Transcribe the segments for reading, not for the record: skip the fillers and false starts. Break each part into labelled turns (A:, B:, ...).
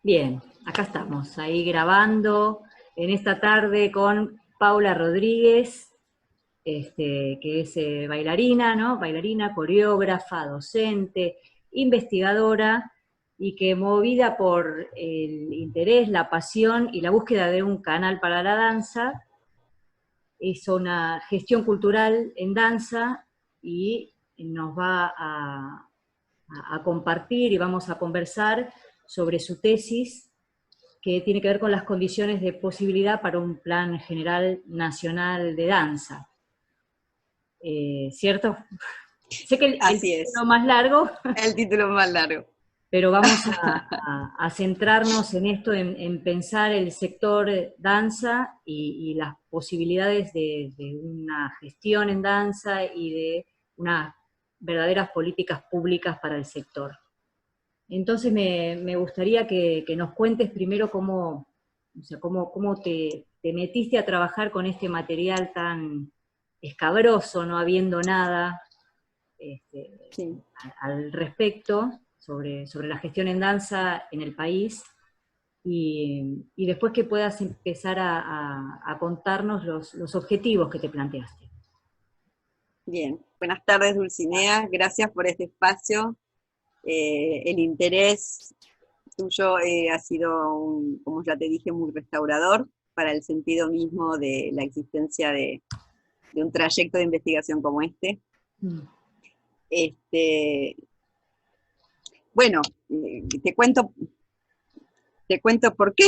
A: Bien, acá estamos, ahí grabando en esta tarde con Paula Rodríguez, que es bailarina, ¿no? Bailarina, coreógrafa, docente, investigadora, y que movida por el interés, la pasión y la búsqueda de un canal para la danza, hizo una gestión cultural en danza y nos va a compartir y vamos a conversar sobre su tesis que tiene que ver con las condiciones de posibilidad para un plan general nacional de danza. ¿Cierto? Sé que el
B: Así
A: título
B: es,
A: más largo,
B: el título más largo.
A: pero vamos a centrarnos en esto, en pensar el sector danza y las posibilidades de una gestión en danza y de unas verdaderas políticas públicas para el sector. Entonces me gustaría que nos cuentes primero cómo, o sea, cómo te metiste a trabajar con este material tan escabroso, no habiendo nada este,
B: Sí.
A: al respecto sobre la gestión en danza en el país, y después que puedas empezar a contarnos los objetivos que te planteaste.
B: Bien, buenas tardes Dulcinea, gracias por este espacio. El interés tuyo ha sido, como ya te dije, muy restaurador para el sentido mismo de la existencia de un trayecto de investigación como este.
A: Mm.
B: Este, bueno, te cuento por qué.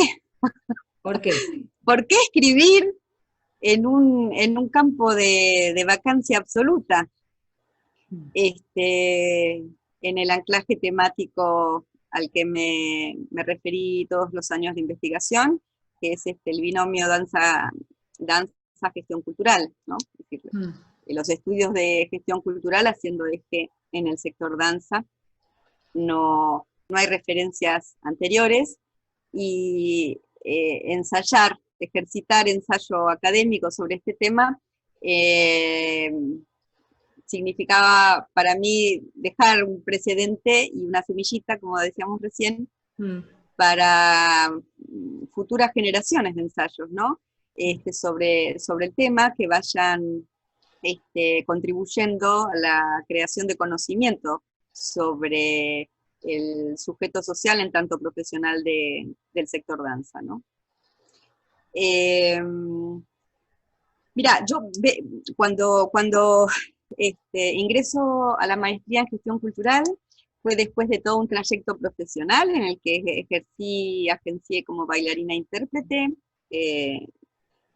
A: ¿Por qué?
B: ¿Por qué escribir en un campo de vacancia absoluta?
A: Mm.
B: este, en el anclaje temático al que me referí todos los años de investigación, que es el binomio danza-gestión cultural, ¿no? Es decir,
A: Mm.
B: los estudios de gestión cultural haciendo eje en el sector danza, no hay referencias anteriores, y ejercitar ensayo académico sobre este tema, eh, significaba para mí dejar un precedente y una semillita, como decíamos recién,
A: Mm.
B: para futuras generaciones de ensayos, ¿no? Sobre el tema, que vayan contribuyendo a la creación de conocimiento sobre el sujeto social en tanto profesional del sector danza, ¿no? Eh, Mira, cuando ingreso a la maestría en gestión cultural, fue después de todo un trayecto profesional en el que agencié como bailarina intérprete, eh,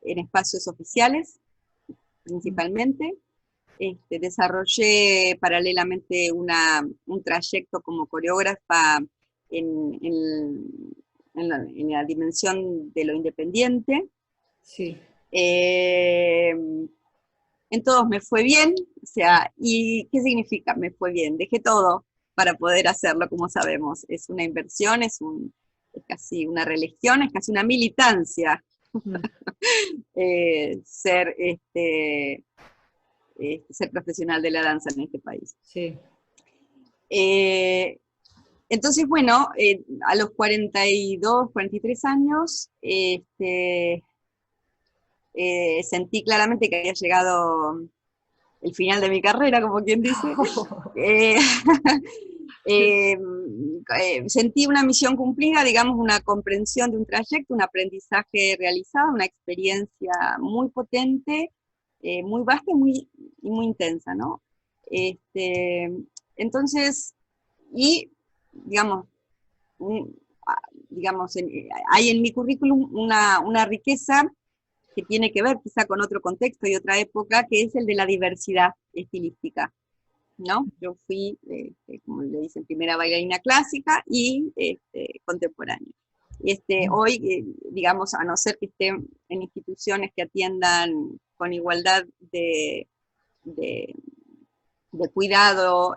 B: en espacios oficiales principalmente. Desarrollé paralelamente un trayecto como coreógrafa en, en- en la dimensión de lo independiente.
A: Sí.
B: Eh, en todos me fue bien, o sea, ¿y qué significa me fue bien? Dejé todo para poder hacerlo, como sabemos. Es una inversión, es casi una religión, es casi una militancia,
A: Mm.
B: ser, ser profesional de la danza en este país.
A: Sí.
B: Eh, entonces, bueno, a los 42, 43 años, sentí claramente que había llegado el final de mi carrera, como quien dice. Eh, eh, Sentí una misión cumplida, digamos, una comprensión de un trayecto, un aprendizaje realizado, una experiencia muy potente, muy vasta y muy intensa, ¿no? Este, entonces, y digamos, un- digamos hay en mi currículum una riqueza que tiene que ver quizá con otro contexto y otra época, que es el de la diversidad estilística, ¿no? Yo fui, como le dicen, primera bailarina clásica y contemporánea. Hoy, digamos, a no ser que estén en instituciones que atiendan con igualdad de, de cuidado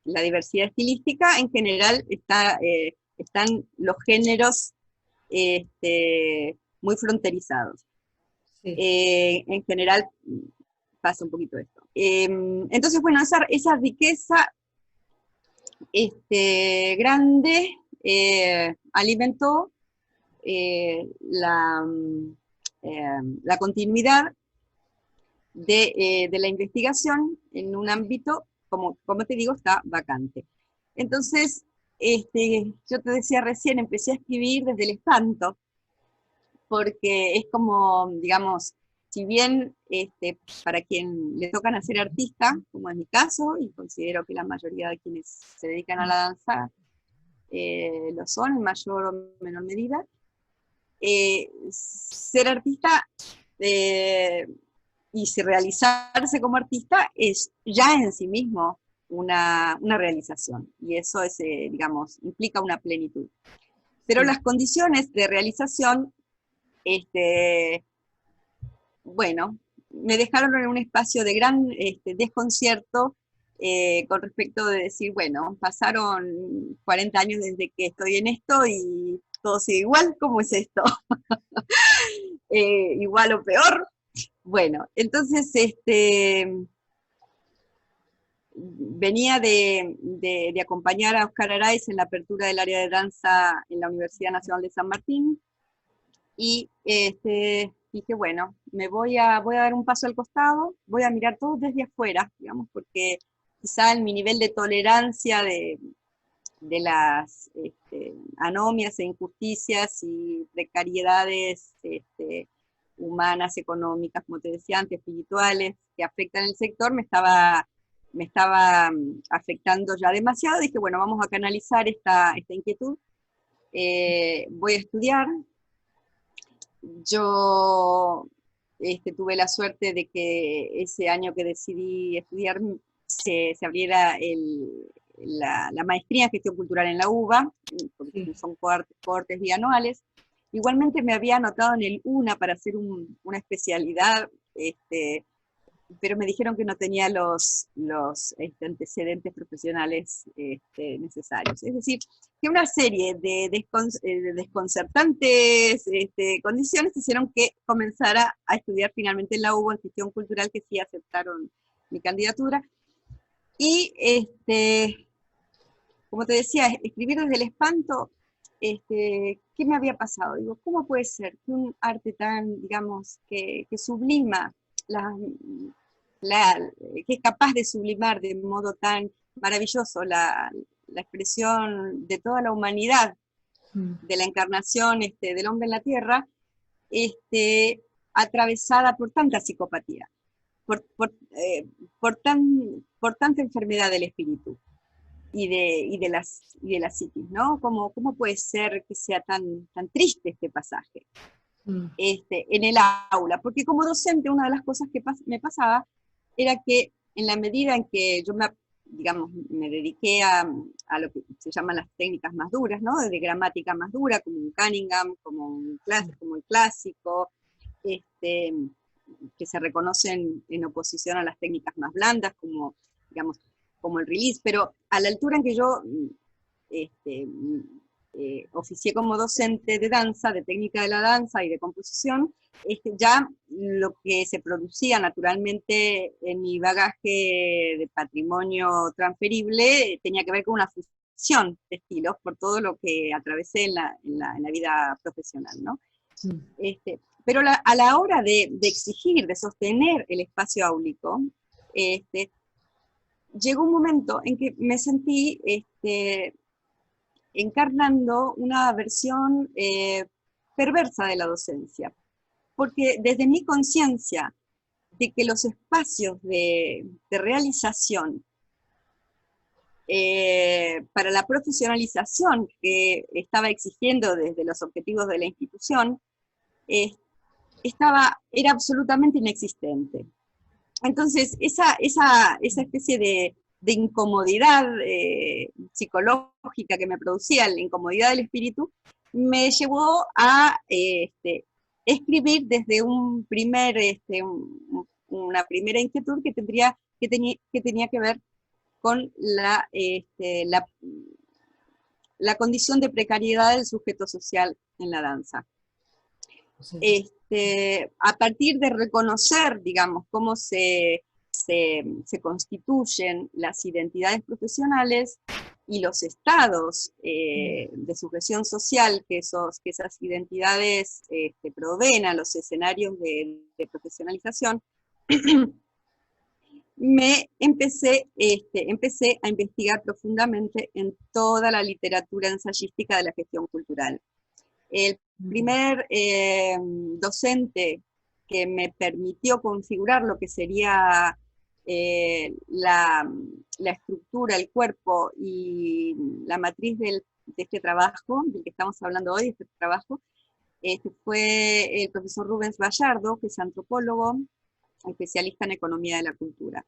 B: la diversidad estilística, en general están los géneros muy fronterizados.
A: Sí.
B: En general pasa un poquito esto. Entonces, bueno, esa riqueza grande alimentó la continuidad de la investigación en un ámbito, como te digo, está vacante. Entonces, yo te decía recién, empecé a escribir desde el espanto, porque es como, digamos, si bien para quien le toca nacer artista, como es mi caso, y considero que la mayoría de quienes se dedican a la danza lo son en mayor o menor medida, ser artista y realizarse como artista es ya en sí mismo una realización, y eso es, digamos, implica una plenitud. Pero las condiciones de realización, bueno, me dejaron en un espacio de gran desconcierto con respecto de decir, bueno, pasaron 40 años desde que estoy en esto y todo sigue igual, ¿cómo es esto? Igual o peor. Bueno, entonces venía de acompañar a Oscar Araiz en la apertura del área de danza en la Universidad Nacional de San Martín, y dije, bueno, voy a dar un paso al costado, voy a mirar todo desde afuera, digamos, porque quizá en mi nivel de tolerancia de las anomias e injusticias y precariedades humanas, económicas, como te decía antes, espirituales, que afectan el sector, me estaba afectando ya demasiado. Dije, bueno, vamos a canalizar esta inquietud, voy a estudiar. Yo tuve la suerte de que ese año que decidí estudiar se abriera la maestría en gestión cultural en la UBA, porque son cohortes bianuales. Igualmente me había anotado en el UNA para hacer una especialidad, pero me dijeron que no tenía los antecedentes profesionales necesarios. Es decir, que una serie de desconcertantes condiciones hicieron que comenzara a estudiar finalmente en la UBA en gestión cultural, que sí aceptaron mi candidatura. Y, como te decía, escribir desde el espanto, ¿qué me había pasado? Digo, ¿cómo puede ser que un arte tan, digamos, que sublima, que es capaz de sublimar de modo tan maravilloso la expresión de toda la humanidad, de la encarnación del hombre en la tierra, atravesada por tanta psicopatía, por tanta enfermedad del espíritu y de la psiquis, ¿no? ¿Cómo puede ser que sea tan triste este pasaje en el aula? Porque como docente, una de las cosas que me pasaba era que en la medida en que yo me dediqué a lo que se llaman las técnicas más duras, ¿no? De gramática más dura, como un Cunningham, como el clásico, que se reconocen en oposición a las técnicas más blandas, como, digamos, como el release, pero a la altura en que yo oficié como docente de danza, de técnica de la danza y de composición, ya lo que se producía naturalmente en mi bagaje de patrimonio transferible tenía que ver con una fusión de estilos por todo lo que atravesé en la vida profesional, ¿no? Pero a la hora de exigir, de sostener el espacio áulico, llegó un momento en que me sentí encarnando una versión perversa de la docencia, porque desde mi conciencia de que los espacios de realización para la profesionalización que estaba exigiendo desde los objetivos de la institución, era absolutamente inexistente. Entonces, esa especie de incomodidad psicológica que me producía, la incomodidad del espíritu, me llevó a escribir desde una primera inquietud que tenía que ver con la condición de precariedad del sujeto social en la danza. A partir de reconocer, digamos, cómo se constituyen las identidades profesionales, y los estados de sujeción social que esas identidades proveen a los escenarios de profesionalización, empecé a investigar profundamente en toda la literatura ensayística de la gestión cultural. El primer docente que me permitió configurar lo que sería la estructura, el cuerpo y la matriz de este trabajo, del que estamos hablando hoy, de este trabajo, fue el profesor Rubens Vallardo, que es antropólogo, especialista en economía de la cultura.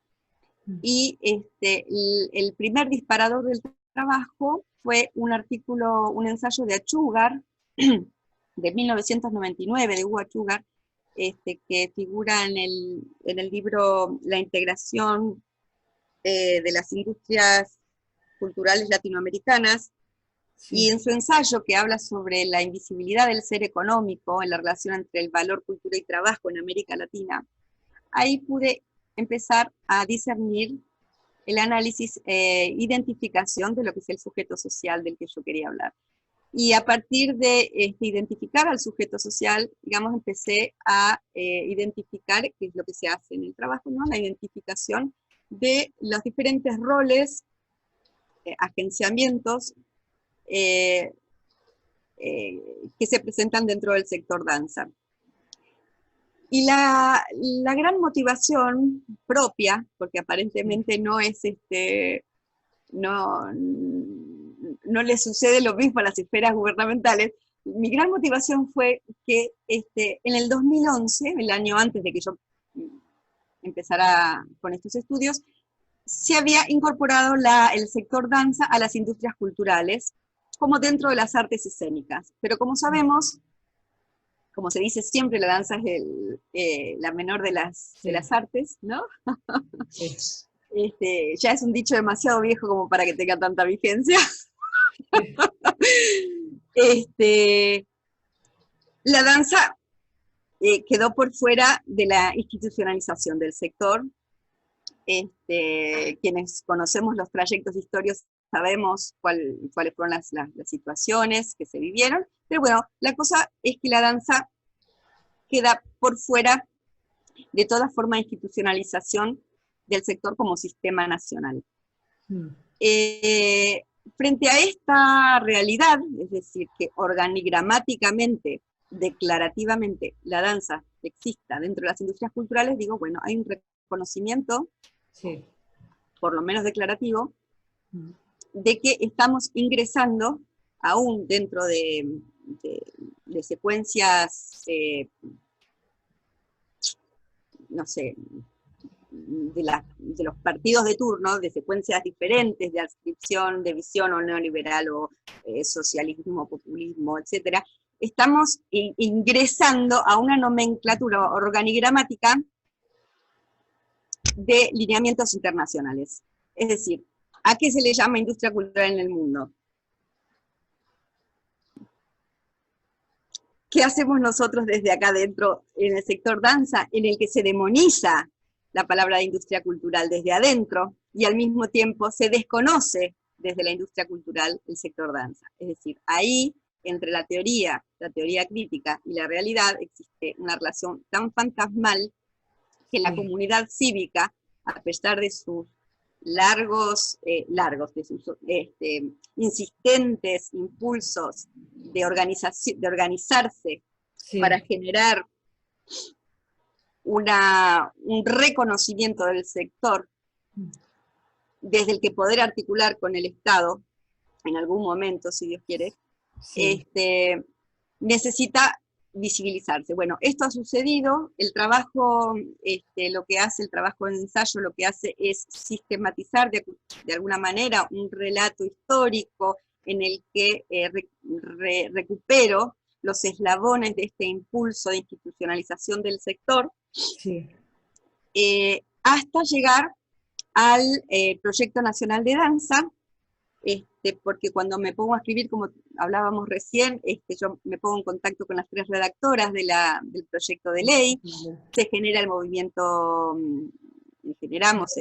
B: Y el primer disparador del trabajo fue un artículo, un ensayo de Achugar, de 1999, de Hugo Achugar, que figura en el libro La integración de las industrias culturales latinoamericanas, sí. Y en su ensayo que habla sobre la invisibilidad del ser económico en la relación entre el valor, cultura y trabajo en América Latina, ahí pude empezar a discernir el análisis, identificación de lo que es el sujeto social del que yo quería hablar. Y a partir de identificar al sujeto social, digamos, empecé a identificar qué es lo que se hace en el trabajo, ¿no? La identificación de los diferentes roles, agenciamientos que se presentan dentro del sector danza. Y la gran motivación propia, porque aparentemente no es no le sucede lo mismo a las esferas gubernamentales, mi gran motivación fue que en el 2011, el año antes de que yo empezara con estos estudios, se había incorporado el sector danza a las industrias culturales, como dentro de las artes escénicas. Pero como sabemos, como se dice siempre, la danza es la menor de las artes, ¿no? Sí. Ya es un dicho demasiado viejo como para que tenga tanta vigencia. La danza quedó por fuera de la institucionalización del sector. Quienes conocemos los trayectos históricos sabemos cuáles fueron las situaciones que se vivieron, pero bueno, la cosa es que la danza queda por fuera de toda forma de institucionalización del sector como sistema nacional. Frente a esta realidad, es decir, que organigramáticamente, declarativamente, la danza exista dentro de las industrias culturales, digo, bueno, hay un reconocimiento, sí, por lo menos declarativo, de que estamos ingresando, aún dentro de secuencias, no sé, de los partidos de turno, de secuencias diferentes de adscripción, de visión o neoliberal o socialismo, populismo, etc., estamos ingresando a una nomenclatura organigramática de lineamientos internacionales. Es decir, ¿a qué se le llama industria cultural en el mundo? ¿Qué hacemos nosotros desde acá adentro en el sector danza, en el que se demoniza la palabra de industria cultural desde adentro, y al mismo tiempo se desconoce desde la industria cultural el sector danza? Es decir, ahí, entre la teoría crítica y la realidad, existe una relación tan fantasmal que la comunidad cívica, a pesar de sus de sus insistentes impulsos de organizarse, sí, para generar un reconocimiento del sector desde el que poder articular con el Estado, en algún momento, si Dios quiere, sí, necesita visibilizarse. Bueno, esto ha sucedido, el trabajo, lo que hace el trabajo de ensayo, lo que hace es sistematizar de alguna manera un relato histórico en el que recupero los eslabones de este impulso de institucionalización del sector, sí, hasta llegar al Proyecto Nacional de Danza, porque cuando me pongo a escribir, como hablábamos recién, yo me pongo en contacto con las 3 redactoras del proyecto de ley, se genera el movimiento, generamos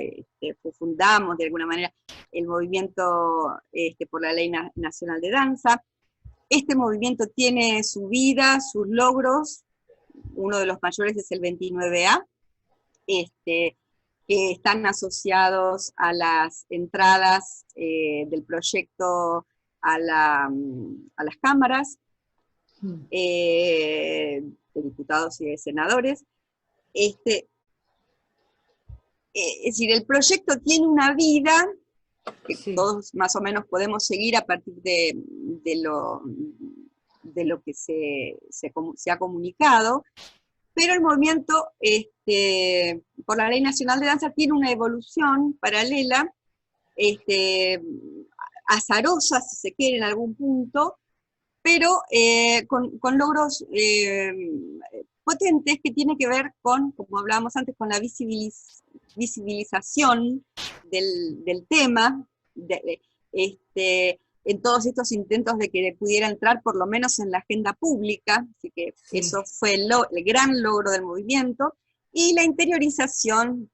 B: fundamos de alguna manera el movimiento por la Ley Nacional de Danza. Este movimiento tiene su vida, sus logros, uno de los mayores es el 29A, que están asociados a las entradas del proyecto a las cámaras de diputados y de senadores. Es decir, el proyecto tiene una vida que sí, todos más o menos podemos seguir a partir de lo que se ha comunicado, pero el movimiento por la Ley Nacional de Danza tiene una evolución paralela, azarosa, si se quiere, en algún punto, pero con logros potentes que tiene que ver con, como hablábamos antes, con la visibilización del tema, en todos estos intentos de que pudiera entrar por lo menos en la agenda pública, así que sí, eso fue el gran logro del movimiento, y la interiorización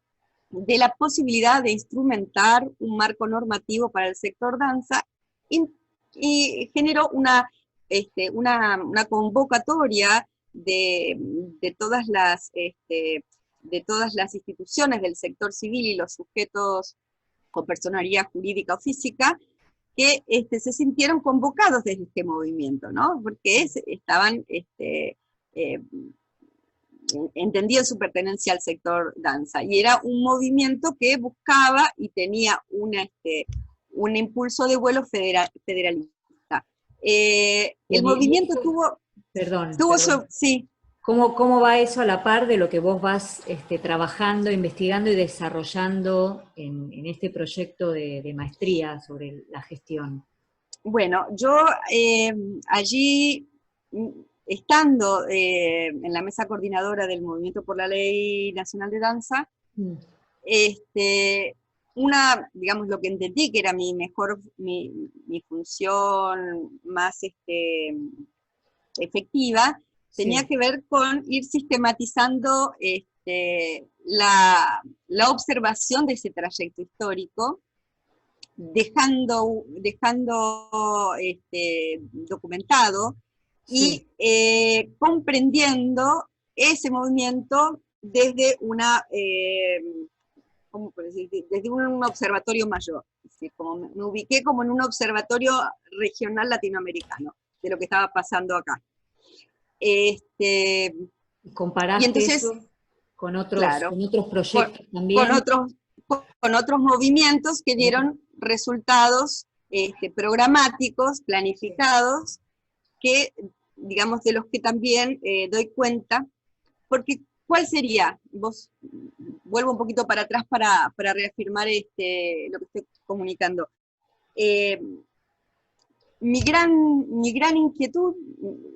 B: de la posibilidad de instrumentar un marco normativo para el sector danza, y generó una convocatoria de todas las instituciones del sector civil y los sujetos con personalidad jurídica o física, que se sintieron convocados desde este movimiento, ¿no? Porque estaban entendían su pertenencia al sector danza, y era un movimiento que buscaba y tenía un impulso de vuelo federalista. El movimiento tuvo...
A: Perdón.
B: Sí.
A: ¿Cómo va eso a la par de lo que vos vas trabajando, investigando y desarrollando en este proyecto de maestría sobre la gestión?
B: Bueno, yo allí, estando en la mesa coordinadora del Movimiento por la Ley Nacional de Danza, digamos, lo que entendí que era mi función más efectiva, tenía que ver con ir sistematizando la observación de ese trayecto histórico, dejando documentado y comprendiendo ese movimiento desde ¿cómo puedo decir? Desde un observatorio mayor. Es decir, como me ubiqué como en un observatorio regional latinoamericano de lo que estaba pasando acá.
A: ¿Comparaste
B: entonces,
A: eso con otros,
B: claro,
A: con otros proyectos también?
B: Con otros movimientos que dieron resultados programáticos, planificados, que, digamos, de los que también doy cuenta, porque ¿cuál sería? Vuelvo un poquito para atrás para reafirmar lo que estoy comunicando. Mi gran inquietud,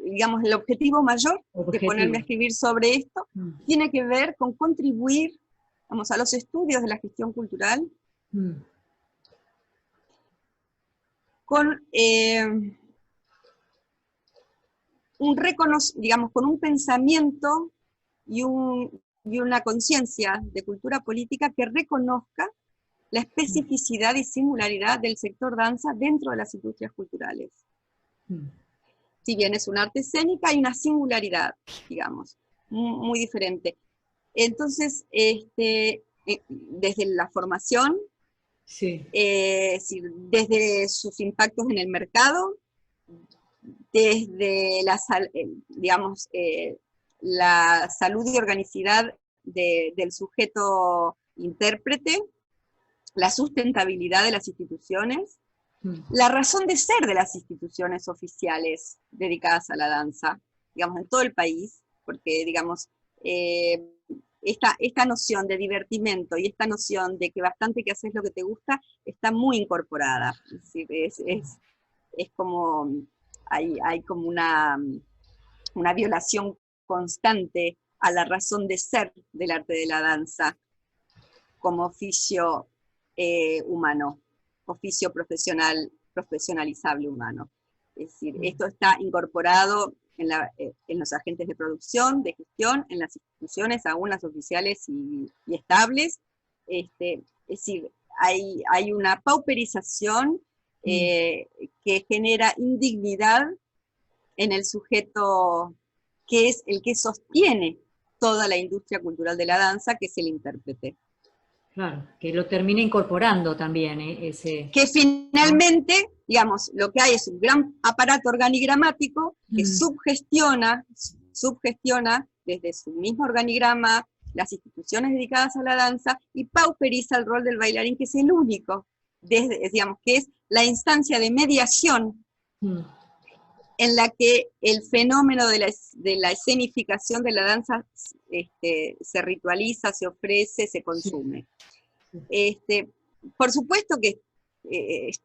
B: digamos, el objetivo mayor de ponerme a escribir sobre esto, tiene que ver con contribuir, vamos, a los estudios de la gestión cultural, con digamos, con un pensamiento y una conciencia de cultura política que reconozca la especificidad y singularidad del sector danza dentro de las industrias culturales. Si bien es un arte escénica, hay una singularidad, digamos, muy diferente. Entonces, desde la formación, desde sus impactos en el mercado, desde digamos, la salud y organicidad del sujeto intérprete, la sustentabilidad de las instituciones, la razón de ser de las instituciones oficiales dedicadas a la danza, digamos, en todo el país, porque, digamos, esta noción de divertimento y esta noción de que bastante que haces lo que te gusta, está muy incorporada. Es decir, es como, hay como una violación constante a la razón de ser del arte de la danza como oficio humano, oficio profesionalizable humano. Es decir, esto está incorporado en los agentes de producción, de gestión, en las instituciones, aún las oficiales y estables. Es decir, hay una pauperización que genera indignidad en el sujeto que es el que sostiene toda la industria cultural de la danza, que es el intérprete.
A: Claro, que lo termina incorporando también, ese...
B: Que finalmente, digamos, lo que hay es un gran aparato organigramático que subgestiona desde su mismo organigrama las instituciones dedicadas a la danza y pauperiza el rol del bailarín, que es el único, digamos, que es la instancia de mediación en la que el fenómeno de la escenificación de la danza se ritualiza, se ofrece, se consume. Por supuesto que,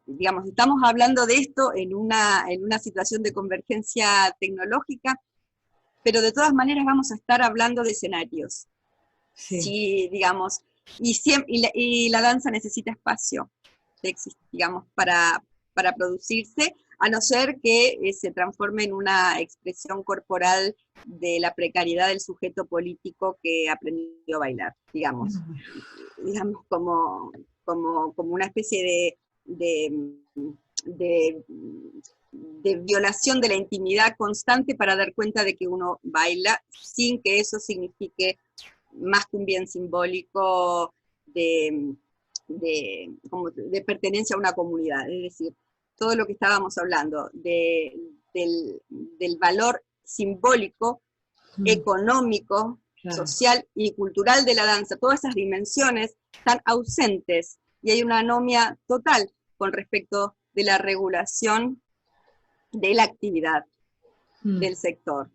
B: digamos, estamos hablando de esto en una situación de convergencia tecnológica, pero de todas maneras vamos a estar hablando de escenarios. Sí, digamos, y la danza necesita espacio, digamos, para producirse, a no ser que se transforme en una expresión corporal de la precariedad del sujeto político que aprendió a bailar, digamos como una especie de violación de la intimidad constante para dar cuenta de que uno baila, sin que eso signifique más que un bien simbólico de pertenencia a una comunidad. Es decir, todo lo que estábamos hablando del valor simbólico, económico, social y cultural de la danza, todas esas dimensiones están ausentes, y hay una anomia total con respecto de la regulación de la actividad del sector.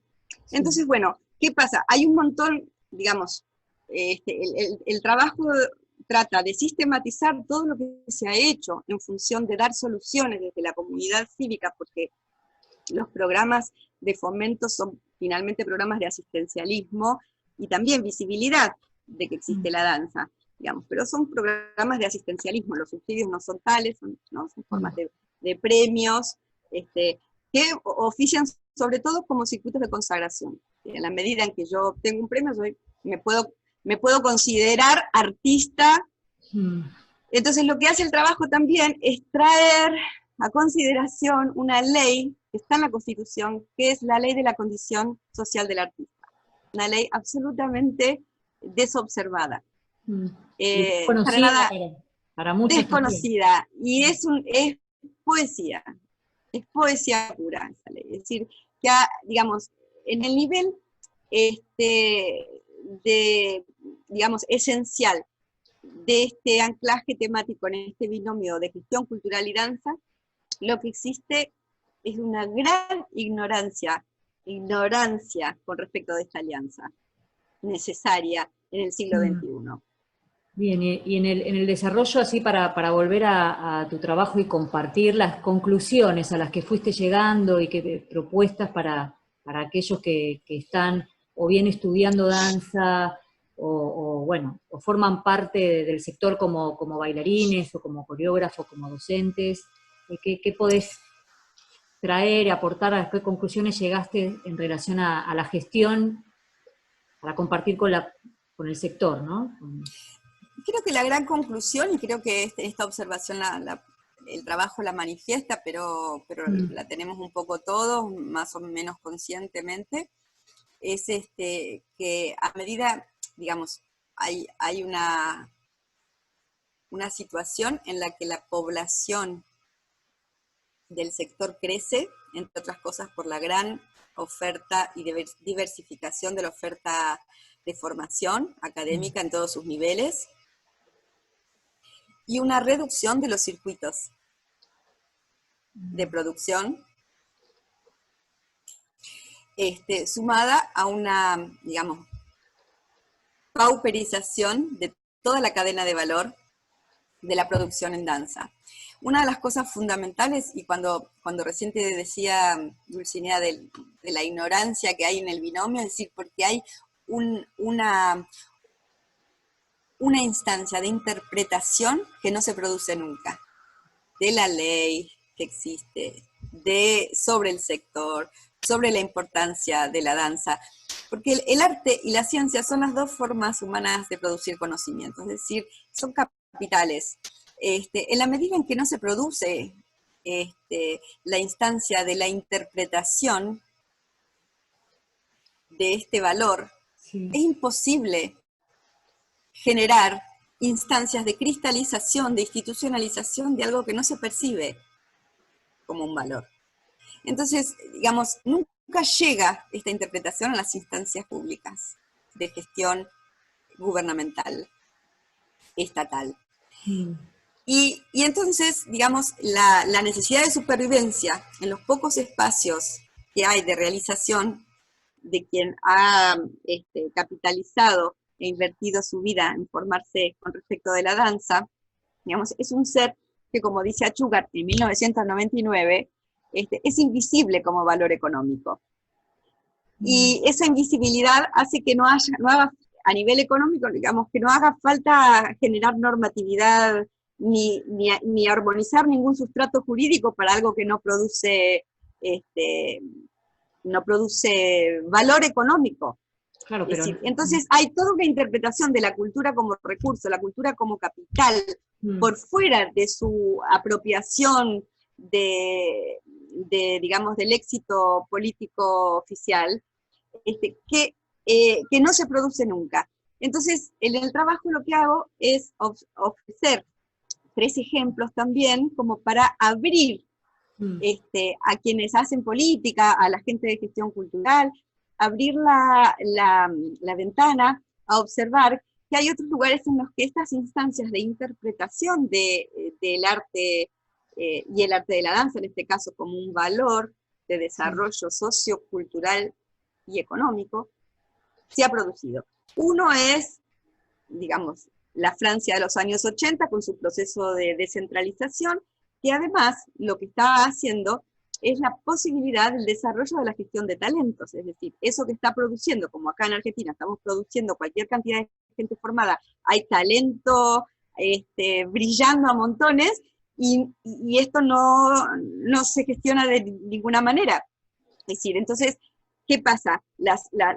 B: Entonces, bueno, ¿qué pasa? Hay un montón, digamos, el trabajo trata de sistematizar todo lo que se ha hecho en función de dar soluciones desde la comunidad cívica, porque los programas de fomento son finalmente programas de asistencialismo y también visibilidad de que existe la danza, digamos, pero son programas de asistencialismo, los subsidios no son tales, son formas de premios, que ofician sobre todo como circuitos de consagración. En la medida en que yo obtengo un premio, me puedo considerar artista. Entonces lo que hace el trabajo también es traer a consideración una ley que está en la Constitución, que es la ley de la condición social del artista. Una ley absolutamente desobservada.
A: Para nada para muchos
B: desconocida. Y es poesía. Es poesía pura esa ley. Es decir, que digamos, en el nivel digamos, esencial de este anclaje temático en este binomio de gestión cultural y danza, lo que existe es una gran ignorancia con respecto de esta alianza necesaria en el siglo XXI.
A: Bien, y en el desarrollo, así para volver a tu trabajo y compartir las conclusiones a las que fuiste llegando y propuestas para aquellos que están o bien estudiando danza o forman parte del sector como bailarines o como coreógrafos, como docentes, ¿qué podés traer y aportar? ¿A qué conclusiones llegaste en relación a la gestión para compartir con el sector, ¿no?
B: Creo que la gran conclusión, y creo que esta observación el trabajo la manifiesta, pero la tenemos un poco todos, más o menos conscientemente, es que a medida, digamos, hay una situación en la que la población del sector crece, entre otras cosas por la gran oferta y diversificación de la oferta de formación académica en todos sus niveles, y una reducción de los circuitos de producción, sumada a una, digamos, pauperización de toda la cadena de valor de la producción en danza. Una de las cosas fundamentales, y cuando recién te decía, Dulcinea, de la ignorancia que hay en el binomio, es decir, porque hay una instancia de interpretación que no se produce nunca, de la ley que existe, sobre el sector, sobre la importancia de la danza, porque el arte y la ciencia son las dos formas humanas de producir conocimiento, es decir, son capitales. en la medida en que no se produce la instancia de la interpretación de este valor,
A: Sí.
B: es imposible generar instancias de cristalización, de institucionalización de algo que no se percibe como un valor. Entonces, digamos, nunca llega esta interpretación a las instancias públicas de gestión gubernamental, estatal.
A: Mm.
B: Y entonces, digamos, la necesidad de supervivencia en los pocos espacios que hay de realización de quien ha capitalizado e invertido su vida en formarse con respecto de la danza, digamos, es un ser que, como dice Achúcar en 1999, es invisible como valor económico. Y esa invisibilidad hace que no haga, a nivel económico, digamos, que no haga falta generar normatividad ni armonizar ningún sustrato jurídico para algo que no produce valor económico.
A: Claro, pero
B: Entonces hay toda una interpretación de la cultura como recurso, la cultura como capital, por fuera de su apropiación digamos, del éxito político oficial, que no se produce nunca. Entonces, en el trabajo lo que hago es ofrecer 3 ejemplos también, como para abrir a quienes hacen política, a la gente de gestión cultural, abrir la ventana a observar que hay otros lugares en los que estas instancias de interpretación del arte y el arte de la danza, en este caso como un valor de desarrollo sociocultural y económico, se ha producido. Uno es, digamos, la Francia de los años 80 con su proceso de descentralización, que además lo que está haciendo es la posibilidad del desarrollo de la gestión de talentos, es decir, eso que está produciendo, como acá en Argentina estamos produciendo cualquier cantidad de gente formada, hay talento brillando a montones, y esto no se gestiona de ninguna manera. Es decir, entonces, ¿qué pasa?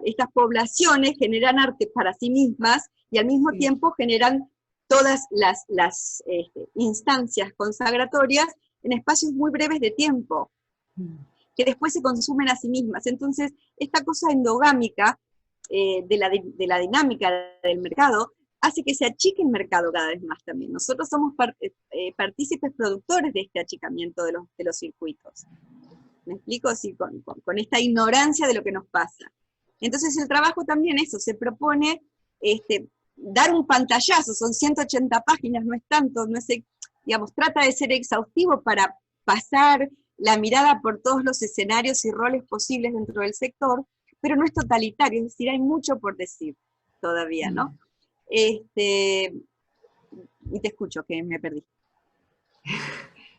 B: Estas poblaciones generan arte para sí mismas y al mismo tiempo generan todas las instancias consagratorias en espacios muy breves de tiempo, que después se consumen a sí mismas. Entonces, esta cosa endogámica de la dinámica del mercado hace que se achique el mercado cada vez más también. Nosotros somos partícipes productores de este achicamiento de los circuitos. ¿Me explico? Así, con esta ignorancia de lo que nos pasa. Entonces el trabajo también eso, se propone dar un pantallazo, son 180 páginas, no es tanto, no es, digamos, trata de ser exhaustivo para pasar la mirada por todos los escenarios y roles posibles dentro del sector, pero no es totalitario, es decir, hay mucho por decir todavía, ¿no? Y te escucho, que me perdí.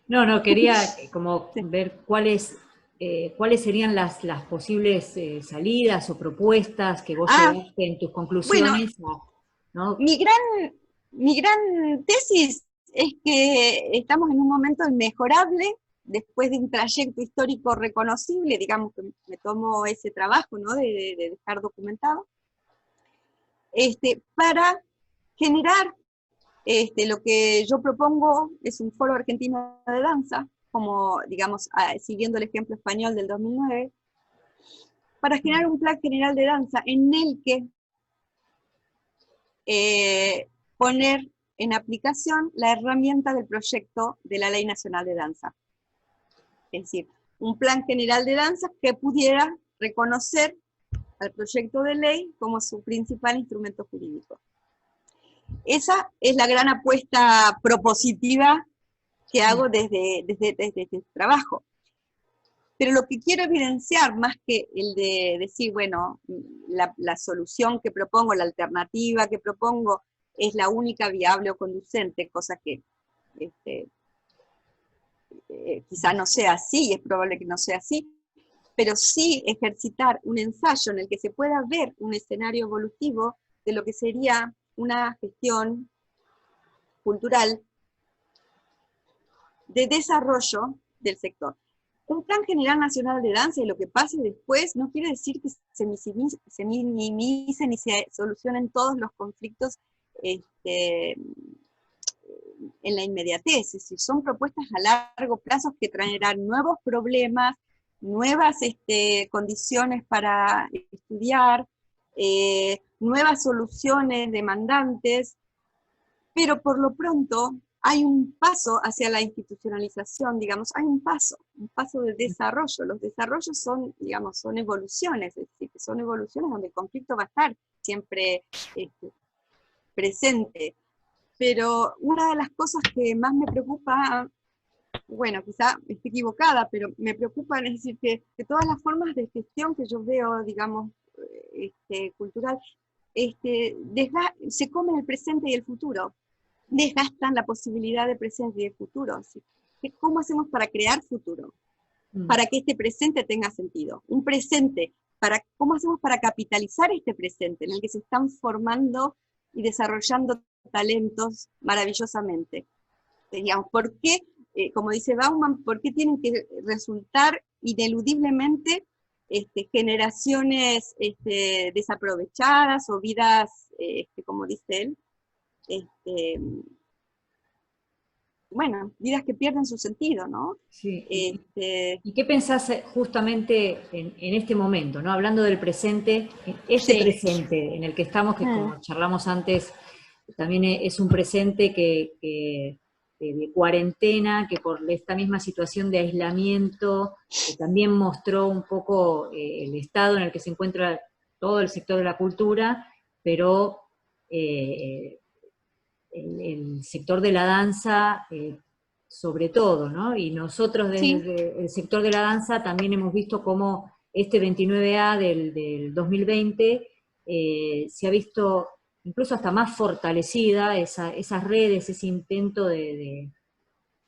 A: No, quería como ver cuáles serían las posibles salidas o propuestas que vos llevaste en tus conclusiones.
B: Bueno,
A: ¿no?
B: mi gran tesis es que estamos en un momento inmejorable, después de un trayecto histórico reconocible, digamos que me tomo ese trabajo, ¿no? de dejar documentado, para generar lo que yo propongo es un foro argentino de danza, como, digamos, siguiendo el ejemplo español del 2009, para generar un plan general de danza en el que poner en aplicación la herramienta del proyecto de la Ley Nacional de Danza. Es decir, un plan general de danza que pudiera reconocer al proyecto de ley como su principal instrumento jurídico. Esa es la gran apuesta propositiva que hago desde este trabajo. Pero lo que quiero evidenciar, más que el de decir, bueno, la solución que propongo, la alternativa que propongo, es la única viable o conducente, cosa que quizá no sea así, es probable que no sea así, pero sí ejercitar un ensayo en el que se pueda ver un escenario evolutivo de lo que sería una gestión cultural de desarrollo del sector. Un plan general nacional de danza y lo que pase después no quiere decir que se minimicen y se solucionen todos los conflictos en en la inmediatez, es decir, son propuestas a largo plazo que traerán nuevos problemas, nuevas condiciones para estudiar, nuevas soluciones demandantes, pero por lo pronto hay un paso hacia la institucionalización, digamos, hay un paso de desarrollo. Los desarrollos son, digamos, son evoluciones, es decir, que son evoluciones donde el conflicto va a estar siempre presente. Pero una de las cosas que más me preocupa, bueno, quizá esté equivocada, pero me preocupa, es decir, que todas las formas de gestión que yo veo, digamos, cultural, se comen el presente y el futuro, desgastan la posibilidad de presente y de futuro. ¿Sí? ¿Cómo hacemos para crear futuro? Para que este presente tenga sentido. Un presente, ¿cómo hacemos para capitalizar este presente en el que se están formando y desarrollando talentos maravillosamente? Digamos, ¿por qué, como dice Bauman, por qué tienen que resultar ineludiblemente generaciones desaprovechadas o vidas, como dice él, bueno, vidas que pierden su sentido, ¿no?
A: Sí. ¿Y qué pensás justamente en este momento, ¿no? Hablando del presente, este presente en el que estamos, que como charlamos antes, también es un presente de cuarentena, que por esta misma situación de aislamiento, que también mostró un poco el estado en el que se encuentra todo el sector de la cultura, pero el sector de la danza sobre todo, ¿no? Y nosotros desde el sector de la danza también hemos visto cómo este 29A del 2020 se ha visto incluso hasta más fortalecida esas redes, ese intento de...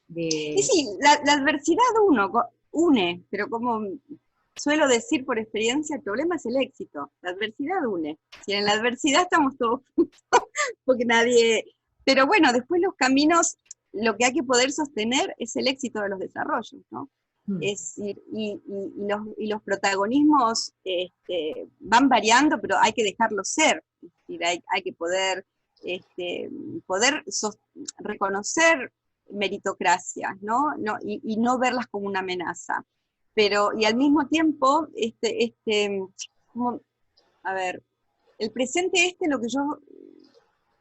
B: Y sí, la adversidad une, pero como suelo decir por experiencia, el problema es el éxito, la adversidad une. Si en la adversidad estamos todos juntos, porque nadie... Pero bueno, después los caminos, lo que hay que poder sostener es el éxito de los desarrollos, ¿no? Es decir, y los protagonismos van variando, pero hay que dejarlos ser. Es decir, hay que poder reconocer meritocracias, ¿no? Y no verlas como una amenaza. Y al mismo tiempo, a ver, el presente lo que yo,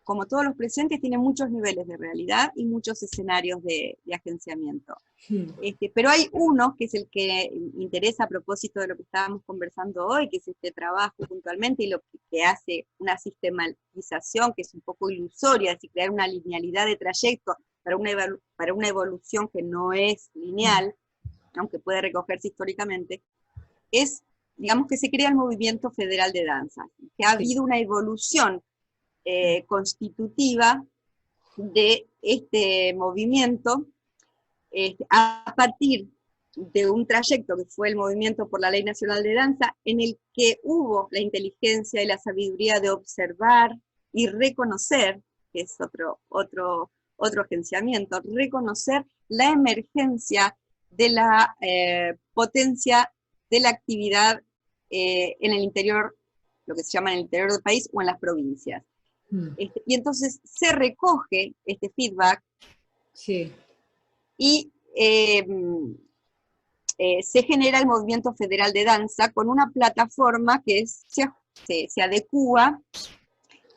B: como todos los presentes, tiene muchos niveles de realidad y muchos escenarios de agenciamiento. Pero hay uno que es el que interesa a propósito de lo que estábamos conversando hoy, que es este trabajo puntualmente y lo que hace una sistematización que es un poco ilusoria, es decir, crear una linealidad de trayecto para una evolución que no es lineal, aunque puede recogerse históricamente, es, digamos, que se crea el movimiento federal de danza, que ha habido una evolución constitutiva de este movimiento a partir de un trayecto que fue el movimiento por la Ley Nacional de Danza, en el que hubo la inteligencia y la sabiduría de observar y reconocer, que es otro agenciamiento, reconocer la emergencia de la potencia de la actividad en el interior, lo que se llama en el interior del país o en las provincias. Y entonces se recoge este feedback y se genera el movimiento federal de danza con una plataforma que se adecúa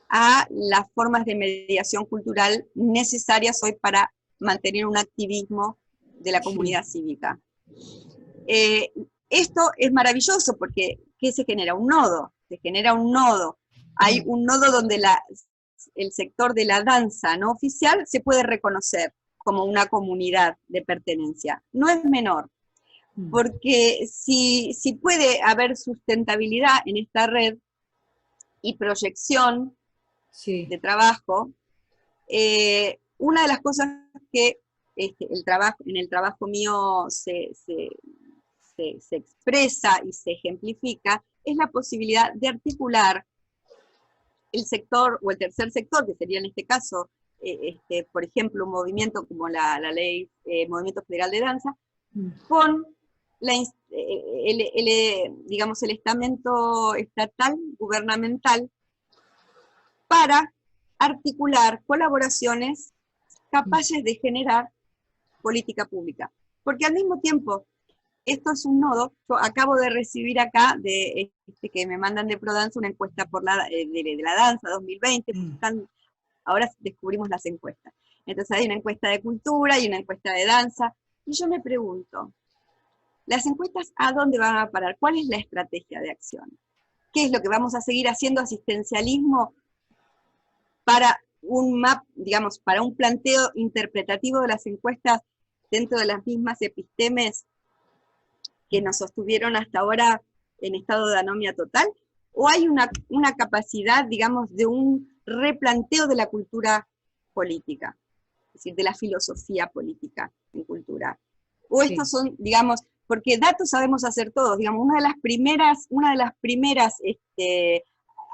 B: a las formas de mediación cultural necesarias hoy para mantener un activismo de la comunidad cívica. Esto es maravilloso porque ¿qué se genera? Un nodo. Se genera un nodo. Hay un nodo donde el sector de la danza no oficial se puede reconocer como una comunidad de pertenencia. No es menor, porque si puede haber sustentabilidad en esta red y proyección de trabajo, una de las cosas que en el trabajo mío se expresa y se ejemplifica es la posibilidad de articular el sector o el tercer sector, que sería en este caso, por ejemplo, un movimiento como la ley Movimiento Federal de Danza, con digamos, el estamento estatal, gubernamental, para articular colaboraciones capaces de generar política pública. Porque al mismo tiempo, esto es un nodo. Yo acabo de recibir acá, que me mandan de ProDanza, una encuesta de la danza 2020, ahora descubrimos las encuestas. Entonces hay una encuesta de cultura y una encuesta de danza, y yo me pregunto, ¿las encuestas a dónde van a parar? ¿Cuál es la estrategia de acción? ¿Qué es lo que vamos a seguir haciendo asistencialismo para un digamos, para un planteo interpretativo de las encuestas dentro de las mismas epistemes que nos sostuvieron hasta ahora en estado de anomia total? ¿O hay una capacidad, digamos, de un replanteo de la cultura política? Es decir, de la filosofía política en cultura. O estos son, digamos, porque datos sabemos hacer todos, digamos, una de las primeras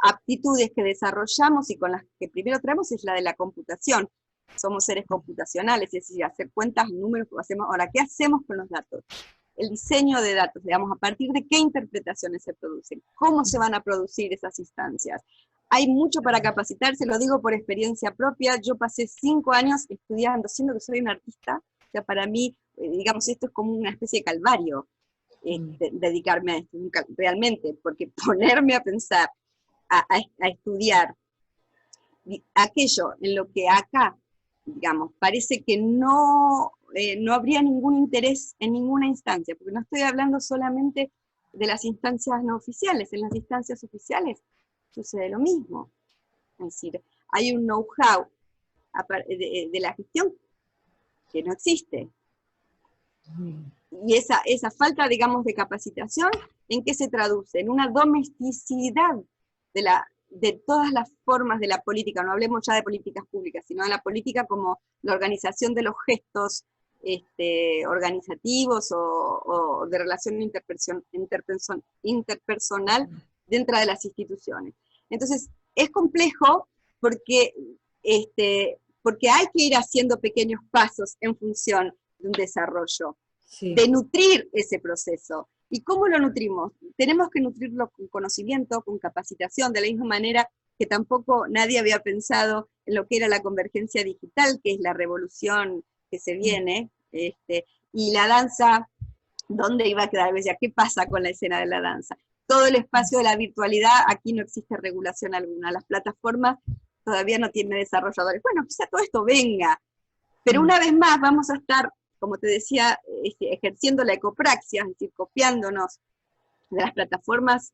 B: aptitudes que desarrollamos y con las que primero traemos es la de la computación. Somos seres computacionales, es decir, hacer cuentas, números, hacemos. Ahora, ¿qué hacemos con los datos? El diseño de datos, digamos, a partir de qué interpretaciones se producen, cómo se van a producir esas instancias. Hay mucho para capacitarse, lo digo por experiencia propia. Yo pasé 5 años estudiando, siendo que soy una artista, o sea, para mí, digamos, esto es como una especie de calvario, dedicarme a esto, realmente, porque ponerme a pensar, a estudiar aquello en lo que acá, digamos, parece que no habría ningún interés en ninguna instancia, porque no estoy hablando solamente de las instancias no oficiales, en las instancias oficiales sucede lo mismo. Es decir, hay un know-how de la gestión que no existe. Y esa falta, digamos, de capacitación, ¿en qué se traduce? En una domesticidad de todas las formas de la política. No hablemos ya de políticas públicas, sino de la política como la organización de los gestos organizativos o de relación interpersonal dentro de las instituciones. Entonces, es complejo porque hay que ir haciendo pequeños pasos en función de un desarrollo, de nutrir ese proceso. ¿Y cómo lo nutrimos? Tenemos que nutrirlo con conocimiento, con capacitación, de la misma manera que tampoco nadie había pensado en lo que era la convergencia digital, que es la revolución que se viene, y la danza, ¿dónde iba a quedar? Decía, ¿qué pasa con la escena de la danza? Todo el espacio de la virtualidad, aquí no existe regulación alguna, las plataformas todavía no tienen desarrolladores. Bueno, quizá todo esto venga, pero una vez más vamos a estar, como te decía, ejerciendo la ecopraxia, es decir, copiándonos de las plataformas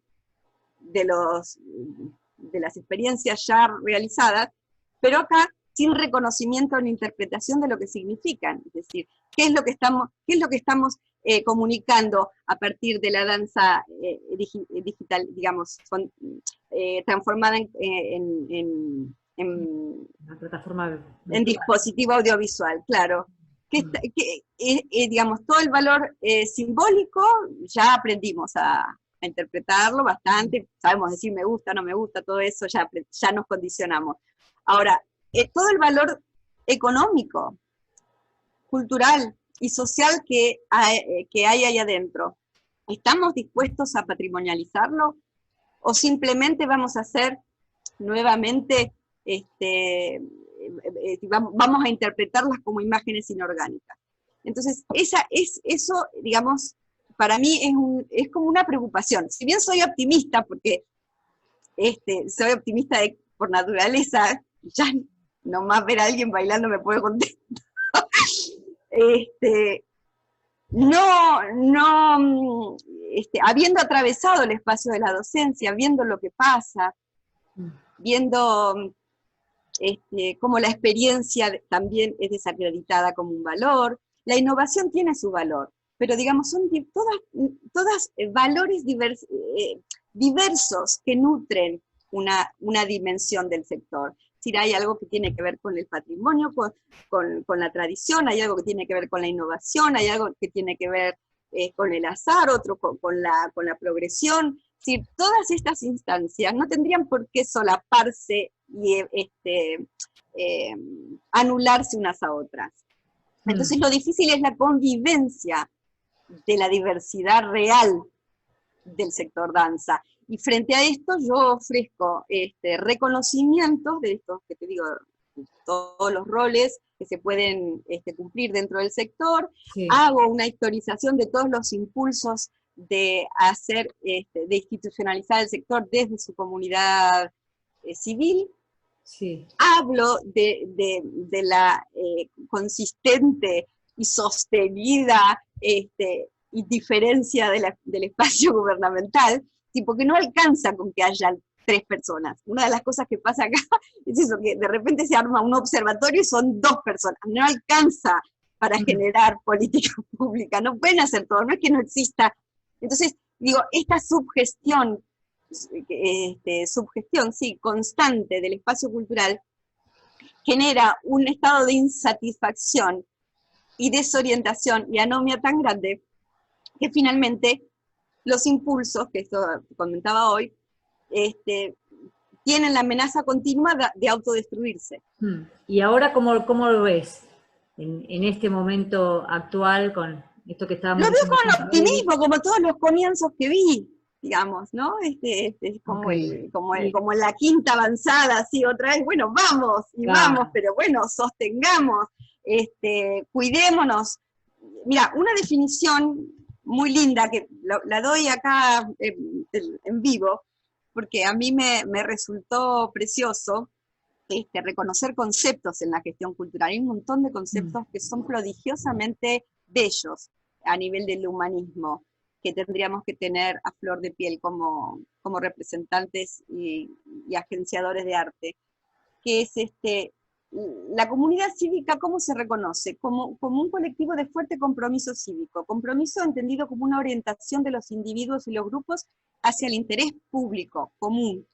B: de las experiencias ya realizadas, pero acá sin reconocimiento ni interpretación de lo que significan. Es decir, ¿qué es lo que estamos comunicando a partir de la danza digital, digamos, transformada en
A: una plataforma
B: en dispositivo audiovisual, claro. Digamos, todo el valor simbólico ya aprendimos a interpretarlo bastante, sabemos decir me gusta, no me gusta, todo eso ya nos condicionamos. Ahora, todo el valor económico, cultural y social que hay ahí adentro, ¿estamos dispuestos a patrimonializarlo? ¿O simplemente vamos a hacer nuevamente, vamos a interpretarlas como imágenes inorgánicas? Entonces, eso, digamos, para mí es como una preocupación. Si bien soy optimista, porque soy optimista por naturaleza, ya nomás ver a alguien bailando me puede contentar. Habiendo atravesado el espacio de la docencia, viendo lo que pasa, viendo cómo la experiencia también es desacreditada como un valor, la innovación tiene su valor, pero digamos, son todas valores diversos que nutren una dimensión del sector. Es decir, hay algo que tiene que ver con el patrimonio, con la tradición, hay algo que tiene que ver con la innovación, hay algo que tiene que ver con el azar, otro con la progresión. Es decir, todas estas instancias no tendrían por qué solaparse y anularse unas a otras. Entonces lo difícil es la convivencia de la diversidad real del sector danza. Y frente a esto yo ofrezco reconocimientos de estos que te digo, todos los roles que se pueden cumplir dentro del sector,
A: sí,
B: hago una historización de todos los impulsos de hacer, de institucionalizar el sector desde su comunidad civil,
A: sí.
B: hablo de la consistente y sostenida indiferencia del espacio gubernamental, ¿sí? Porque no alcanza con que haya 3 personas. Una de las cosas que pasa acá es eso, que de repente se arma un observatorio y son 2 personas. No alcanza para generar política pública, no pueden hacer todo, no es que no exista. Entonces, digo, esta subgestión, sí, constante del espacio cultural, genera un estado de insatisfacción y desorientación y anomia tan grande que finalmente los impulsos, que esto comentaba hoy, tienen la amenaza continua de autodestruirse.
A: ¿Y ahora cómo lo ves en este momento actual con esto que estábamos
B: Lo veo
A: diciendo?
B: con optimismo, como todos los comienzos que vi, digamos, ¿no? Como,
A: Okay.
B: como la quinta avanzada, así otra vez, bueno, vamos, y vamos, pero bueno, sostengamos, cuidémonos. Mira, una definición muy linda, que la doy acá en vivo, porque a mí me resultó precioso reconocer conceptos en la gestión cultural. Hay un montón de conceptos que son prodigiosamente bellos a nivel del humanismo, que tendríamos que tener a flor de piel como representantes y agenciadores de arte, que es la comunidad cívica. ¿Cómo se reconoce? Como un colectivo de fuerte compromiso cívico, compromiso entendido como una orientación de los individuos y los grupos hacia el interés público común.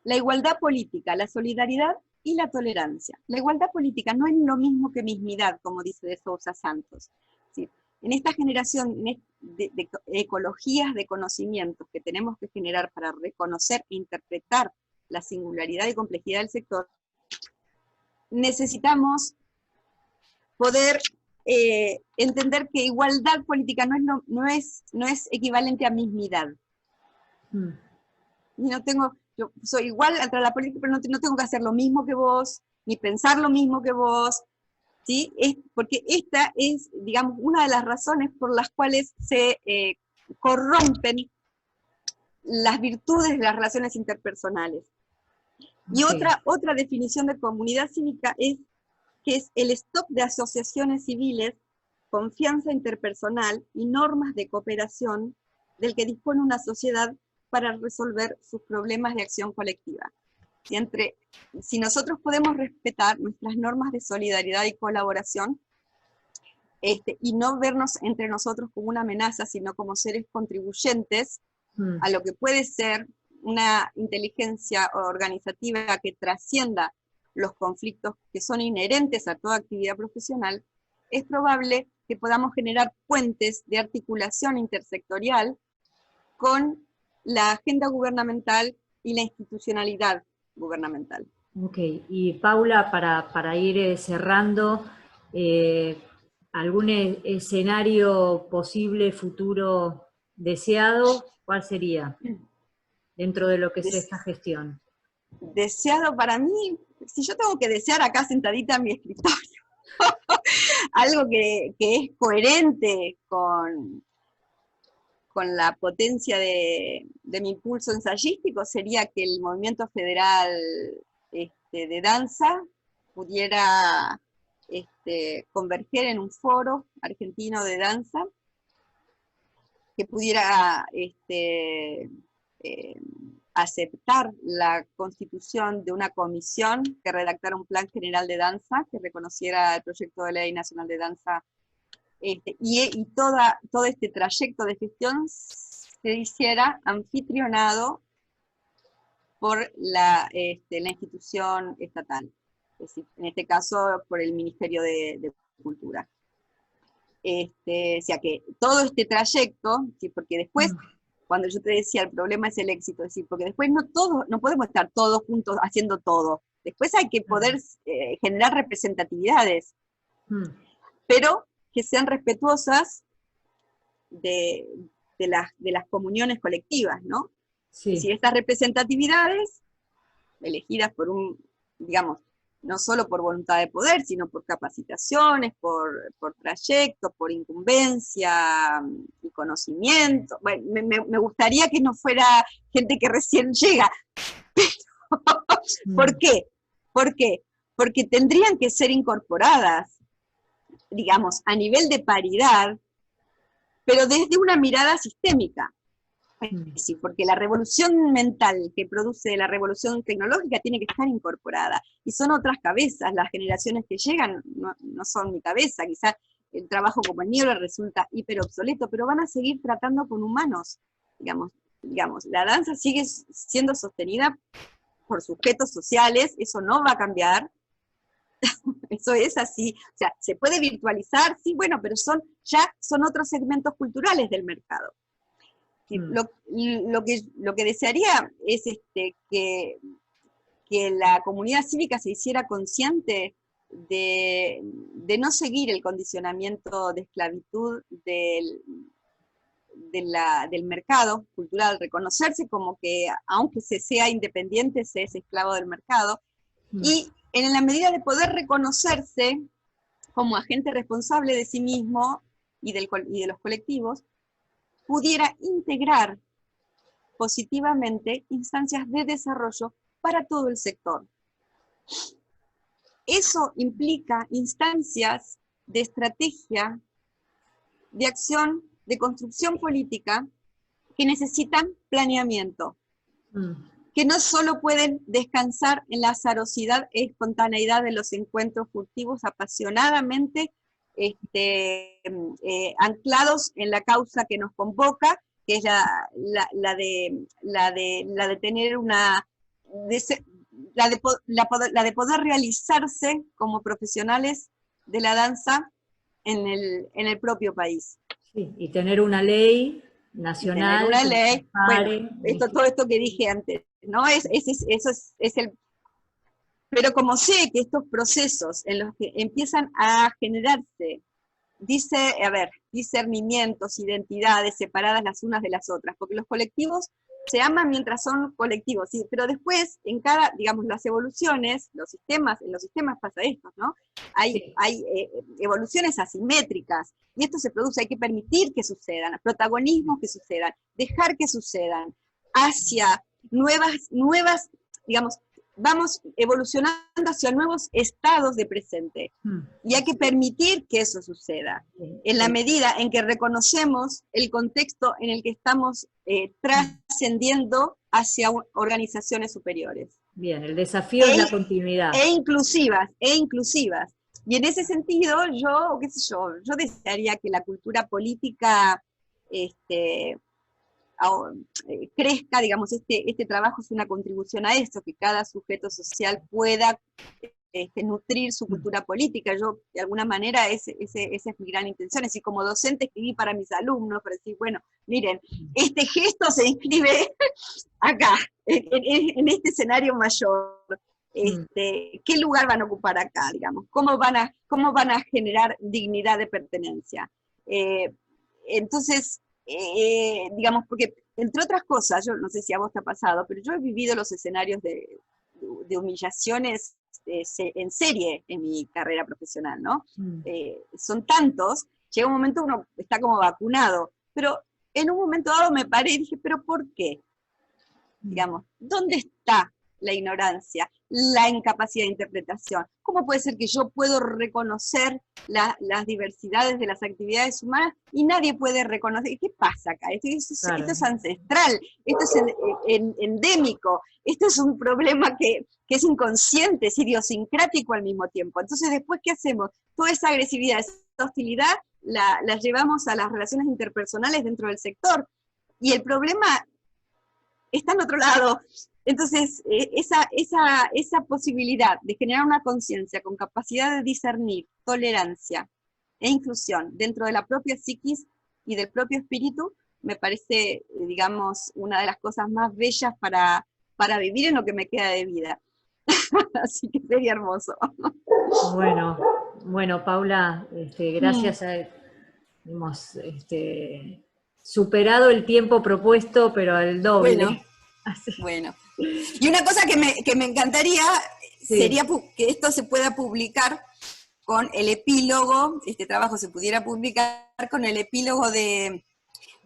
B: La igualdad política, la solidaridad y la tolerancia. La igualdad política no es lo mismo que mismidad, como dice de Sousa Santos. ¿Sí? En esta generación de ecologías de conocimientos que tenemos que generar para reconocer e interpretar la singularidad y complejidad del sector, necesitamos poder entender que igualdad política no es equivalente a mismidad. Yo soy igual ante la política, pero no tengo que hacer lo mismo que vos, ni pensar lo mismo que vos, ¿sí? Porque esta es, digamos, una de las razones por las cuales se corrompen las virtudes de las relaciones interpersonales. Y otra definición de comunidad cívica es que es el stock de asociaciones civiles, confianza interpersonal y normas de cooperación del que dispone una sociedad para resolver sus problemas de acción colectiva. Si nosotros podemos respetar nuestras normas de solidaridad y colaboración, y no vernos entre nosotros como una amenaza, sino como seres contribuyentes a lo que puede ser una inteligencia organizativa que trascienda los conflictos que son inherentes a toda actividad profesional, es probable que podamos generar puentes de articulación intersectorial con la agenda gubernamental y la institucionalidad gubernamental.
A: Ok, y Paula, para ir cerrando, ¿algún escenario posible, futuro deseado? ¿Cuál sería dentro de lo que es esta gestión?
B: Deseado para mí, si yo tengo que desear acá sentadita en mi escritorio, algo que es coherente con la potencia de mi impulso ensayístico, sería que el movimiento federal de danza pudiera converger en un foro argentino de danza, que pudiera aceptar la constitución de una comisión que redactara un plan general de danza, que reconociera el proyecto de ley nacional de danza, y todo este trayecto de gestión se hiciera anfitrionado por la institución estatal, es decir, en este caso por el Ministerio de Cultura. O sea que todo este trayecto, ¿sí? Porque después, cuando yo te decía el problema es el éxito, es decir, porque después no podemos estar todos juntos haciendo todo. Después hay que poder generar representatividades, pero que sean respetuosas de las comuniones colectivas, ¿no? Sí. Es decir, estas representatividades, elegidas por digamos, no solo por voluntad de poder, sino por capacitaciones, por trayecto, por incumbencia y conocimiento. Bueno, me gustaría que no fuera gente que recién llega. ¿Por qué? ¿Por qué? Porque tendrían que ser incorporadas, digamos, a nivel de paridad, pero desde una mirada sistémica. Sí, porque la revolución mental que produce la revolución tecnológica tiene que estar incorporada, y son otras cabezas, las generaciones que llegan no son mi cabeza, quizás el trabajo como el mío les resulta hiper obsoleto, pero van a seguir tratando con humanos, digamos, la danza sigue siendo sostenida por sujetos sociales, eso no va a cambiar, eso es así, o sea, se puede virtualizar, sí, bueno, pero son otros segmentos culturales del mercado. Lo que desearía es que la comunidad cívica se hiciera consciente de no seguir el condicionamiento de esclavitud del mercado cultural, reconocerse como que, aunque se sea independiente, se es esclavo del mercado, y en la medida de poder reconocerse como agente responsable de sí mismo y de los colectivos, pudiera integrar positivamente instancias de desarrollo para todo el sector. Eso implica instancias de estrategia, de acción, de construcción política, que necesitan planeamiento, que no solo pueden descansar en la azarosidad e espontaneidad de los encuentros furtivos apasionadamente anclados en la causa que nos convoca, que es la de tener la de poder realizarse como profesionales de la danza en el propio país.
A: Sí, y tener una ley nacional.
B: Tener una ley, bueno, todo esto que dije antes, ¿no? Eso es el... Pero como sé que estos procesos en los que empiezan a generarse, discernimientos, identidades separadas las unas de las otras, porque los colectivos se aman mientras son colectivos, ¿sí? Pero después, en las evoluciones, en los sistemas pasa esto, ¿no? Hay evoluciones asimétricas, y esto se produce, hay que permitir que sucedan, protagonismos que sucedan, dejar que sucedan, hacia nuevas, vamos evolucionando hacia nuevos estados de presente, y hay que permitir que eso suceda, en la medida en que reconocemos el contexto en el que estamos trascendiendo hacia organizaciones superiores.
A: Bien, el desafío es la continuidad.
B: E inclusivas. Y en ese sentido, yo desearía que la cultura política crezca, este trabajo es una contribución a esto, que cada sujeto social pueda nutrir su cultura política. Yo, de alguna manera, esa es mi gran intención, es decir, como docente escribí para mis alumnos, para decir, bueno, miren, este gesto se inscribe acá, en este escenario mayor, ¿qué lugar van a ocupar acá, cómo van a generar dignidad de pertenencia? Entonces, porque, entre otras cosas, yo no sé si a vos te ha pasado, pero yo he vivido los escenarios de humillaciones en serie en mi carrera profesional, ¿no? Son tantos, llega un momento uno está como vacunado, pero en un momento dado me paré y dije, ¿pero por qué? ¿Dónde está la ignorancia, la incapacidad de interpretación? ¿Cómo puede ser que yo puedo reconocer las diversidades de las actividades humanas y nadie puede reconocer? ¿Qué pasa acá? Esto es ancestral, esto es endémico, esto es un problema que es inconsciente, es idiosincrático al mismo tiempo. Entonces, después, ¿qué hacemos? Toda esa agresividad, esa hostilidad, la llevamos a las relaciones interpersonales dentro del sector, y el problema está en otro lado. Entonces, esa posibilidad de generar una conciencia con capacidad de discernir, tolerancia e inclusión dentro de la propia psiquis y del propio espíritu, me parece, una de las cosas más bellas para vivir en lo que me queda de vida. Así que sería hermoso.
A: Bueno, Paula, gracias hemos superado el tiempo propuesto, pero al doble.
B: Bueno. Y una cosa que me encantaría,
A: Sí.
B: sería que esto se pueda publicar con el epílogo, este trabajo se pudiera publicar con el epílogo de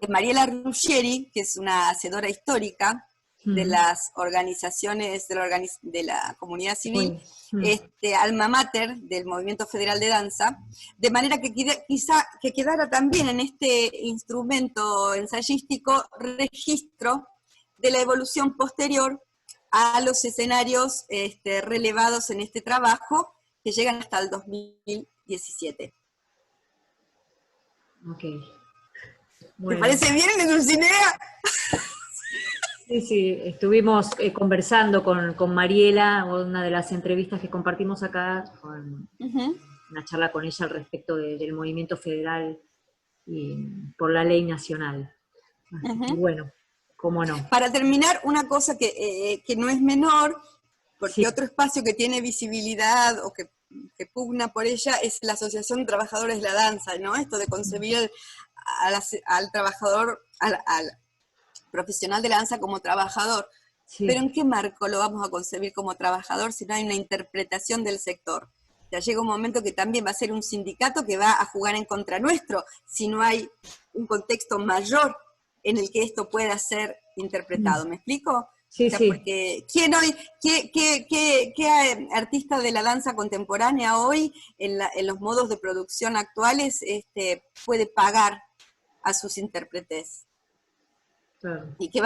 B: Mariela Ruggeri, que es una hacedora histórica de las organizaciones de la comunidad civil, alma mater del Movimiento Federal de Danza, de manera que quizá que quedara también en este instrumento ensayístico registro de la evolución posterior a los escenarios relevados en este trabajo, que llegan hasta el 2017.
A: Ok.
B: Bueno. ¿Te parece bien, Dulcinea?
A: Sí, estuvimos conversando con Mariela, una de las entrevistas que compartimos acá, con una charla con ella al respecto del movimiento federal y por la ley nacional. Y bueno, cómo no.
B: Para terminar, una cosa que no es menor, porque otro espacio que tiene visibilidad o que pugna por ella es la Asociación de Trabajadores de la Danza, ¿no? Esto de concebir al trabajador, al profesional de la danza como trabajador. Sí. Pero ¿en qué marco lo vamos a concebir como trabajador si no hay una interpretación del sector? Ya llega un momento que también va a ser un sindicato que va a jugar en contra nuestro, si no hay un contexto mayor en el que esto pueda ser interpretado. ¿Me explico?
A: Sí,
B: o sea,
A: sí.
B: Porque ¿quién hoy, qué artista de la danza contemporánea hoy, en los modos de producción actuales, puede pagar a sus intérpretes? Claro. Y que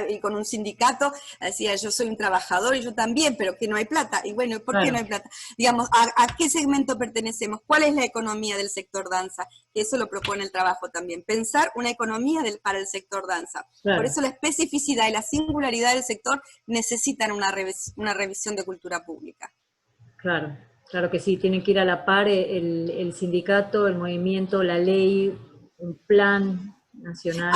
B: y con un sindicato, decía, yo soy un trabajador y yo también, pero que no hay plata. Y bueno, ¿por qué no hay plata? Digamos, ¿a qué segmento pertenecemos? ¿Cuál es la economía del sector danza? Que eso lo propone el trabajo también. Pensar una economía para el sector danza. Claro. Por eso la especificidad y la singularidad del sector necesitan una revisión de cultura pública.
A: Claro, claro que sí, tienen que ir a la par el sindicato, el movimiento, la ley, un plan nacional.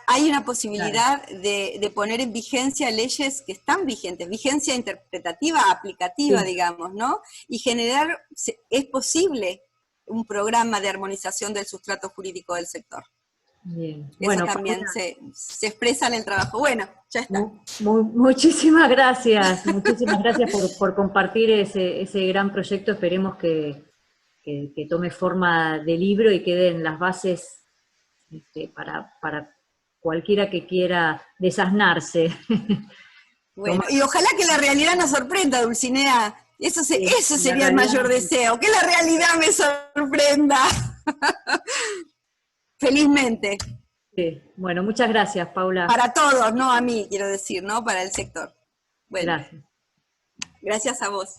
B: Hay una posibilidad, claro, de poner en vigencia leyes que están vigentes, vigencia interpretativa, aplicativa, sí, digamos, ¿no? Y generar, es posible, un programa de armonización del sustrato jurídico del sector.
A: Bien.
B: Eso bueno, también se expresa en el trabajo. Bueno, ya está.
A: Muchísimas gracias por compartir ese gran proyecto. Esperemos que tome forma de libro y queden las bases para cualquiera que quiera desasnarse.
B: Bueno, y ojalá que la realidad nos sorprenda, Dulcinea. Eso sería el mayor deseo, que la realidad me sorprenda. Felizmente.
A: Sí. Bueno, muchas gracias, Paula.
B: Para todos, no a mí, quiero decir, ¿no? Para el sector. Bueno,
A: gracias.
B: Gracias a vos.